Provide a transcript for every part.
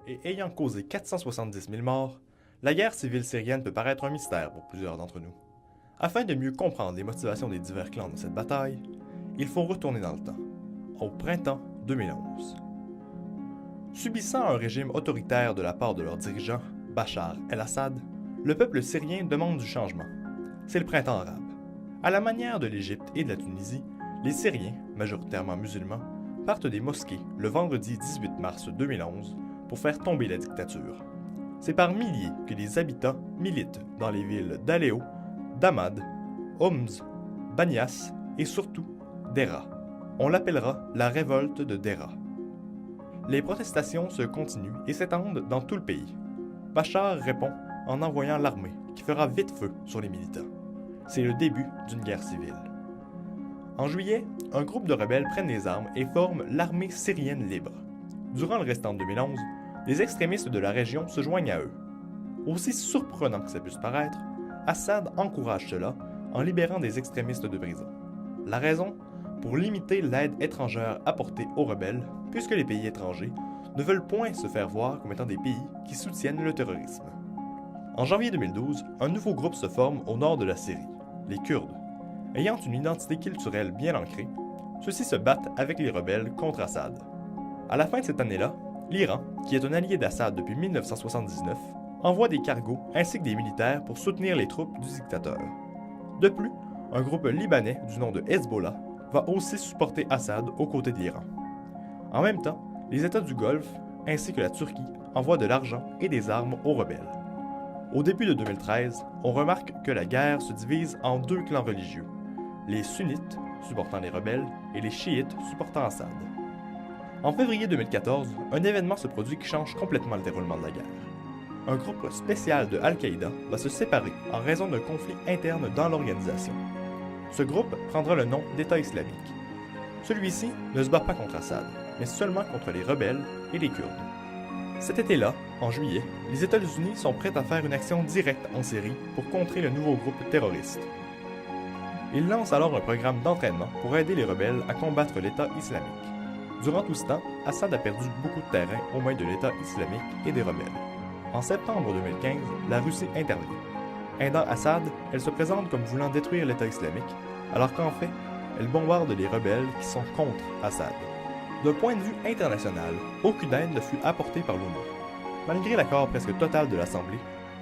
et ayant causé 470 000 morts, la guerre civile syrienne peut paraître un mystère pour plusieurs d'entre nous. Afin de mieux comprendre les motivations des divers clans dans cette bataille, il faut retourner dans le temps, au printemps 2011. Subissant un régime autoritaire de la part de leur dirigeant, Bachar el-Assad, le peuple syrien demande du changement. C'est le printemps arabe. À la manière de l'Égypte et de la Tunisie, les Syriens, majoritairement musulmans, partent des mosquées le vendredi 18 mars 2011 pour faire tomber la dictature. C'est par milliers que les habitants militent dans les villes d'Aléo, d'Ahmad, Homs, Banias et surtout Deraa. On l'appellera la révolte de Deraa. Les protestations se continuent et s'étendent dans tout le pays. Bachar répond en envoyant l'armée qui fera vite feu sur les militants. C'est le début d'une guerre civile. En juillet, un groupe de rebelles prennent les armes et forment l'armée syrienne libre. Durant le restant de 2011, les extrémistes de la région se joignent à eux. Aussi surprenant que ça puisse paraître, Assad encourage cela en libérant des extrémistes de prison. La raison? Pour limiter l'aide étrangère apportée aux rebelles, puisque les pays étrangers ne veulent point se faire voir comme étant des pays qui soutiennent le terrorisme. En janvier 2012, un nouveau groupe se forme au nord de la Syrie, les Kurdes. Ayant une identité culturelle bien ancrée, ceux-ci se battent avec les rebelles contre Assad. À la fin de cette année-là, l'Iran, qui est un allié d'Assad depuis 1979, envoie des cargos ainsi que des militaires pour soutenir les troupes du dictateur. De plus, un groupe libanais du nom de Hezbollah va aussi supporter Assad aux côtés de l'Iran. En même temps, les États du Golfe, ainsi que la Turquie, envoient de l'argent et des armes aux rebelles. Au début de 2013, on remarque que la guerre se divise en deux clans religieux, les sunnites, supportant les rebelles, et les chiites, supportant Assad. En février 2014, un événement se produit qui change complètement le déroulement de la guerre. Un groupe spécial de Al-Qaïda va se séparer en raison d'un conflit interne dans l'organisation. Ce groupe prendra le nom d'État islamique. Celui-ci ne se bat pas contre Assad, mais seulement contre les rebelles et les Kurdes. Cet été-là, en juillet, les États-Unis sont prêts à faire une action directe en Syrie pour contrer le nouveau groupe terroriste. Ils lancent alors un programme d'entraînement pour aider les rebelles à combattre l'État islamique. Durant tout ce temps, Assad a perdu beaucoup de terrain aux mains de l'État islamique et des rebelles. En septembre 2015, la Russie intervient. Aidant Assad, elle se présente comme voulant détruire l'État islamique, alors qu'en fait, elle bombarde les rebelles qui sont contre Assad. D'un point de vue international, aucune aide ne fut apportée par l'ONU. Malgré l'accord presque total de l'Assemblée,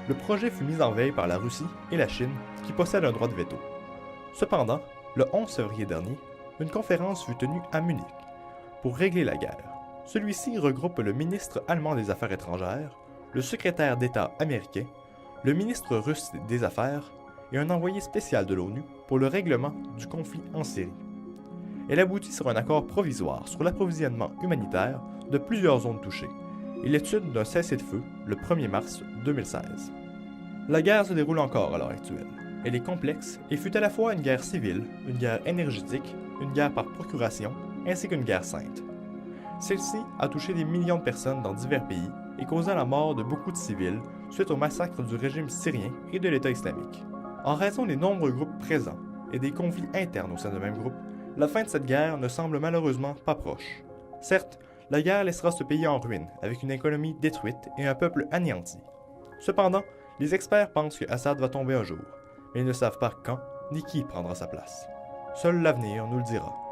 le projet fut mis en veille par la Russie et la Chine, qui possèdent un droit de veto. Cependant, le 11 février dernier, une conférence fut tenue à Munich pour régler la guerre. Celui-ci regroupe le ministre allemand des Affaires étrangères, le secrétaire d'État américain, le ministre russe des Affaires et un envoyé spécial de l'ONU pour le règlement du conflit en Syrie. Elle aboutit sur un accord provisoire sur l'approvisionnement humanitaire de plusieurs zones touchées et l'étude d'un cessez-le-feu le 1er mars 2016. La guerre se déroule encore à l'heure actuelle. Elle est complexe et fut à la fois une guerre civile, une guerre énergétique, une guerre par procuration, ainsi qu'une guerre sainte. Celle-ci a touché des millions de personnes dans divers pays et causé la mort de beaucoup de civils suite au massacre du régime syrien et de l'État islamique. En raison des nombreux groupes présents et des conflits internes au sein de même groupe, la fin de cette guerre ne semble malheureusement pas proche. Certes, la guerre laissera ce pays en ruine, avec une économie détruite et un peuple anéanti. Cependant, les experts pensent que Assad va tomber un jour, mais ils ne savent pas quand ni qui prendra sa place. Seul l'avenir nous le dira.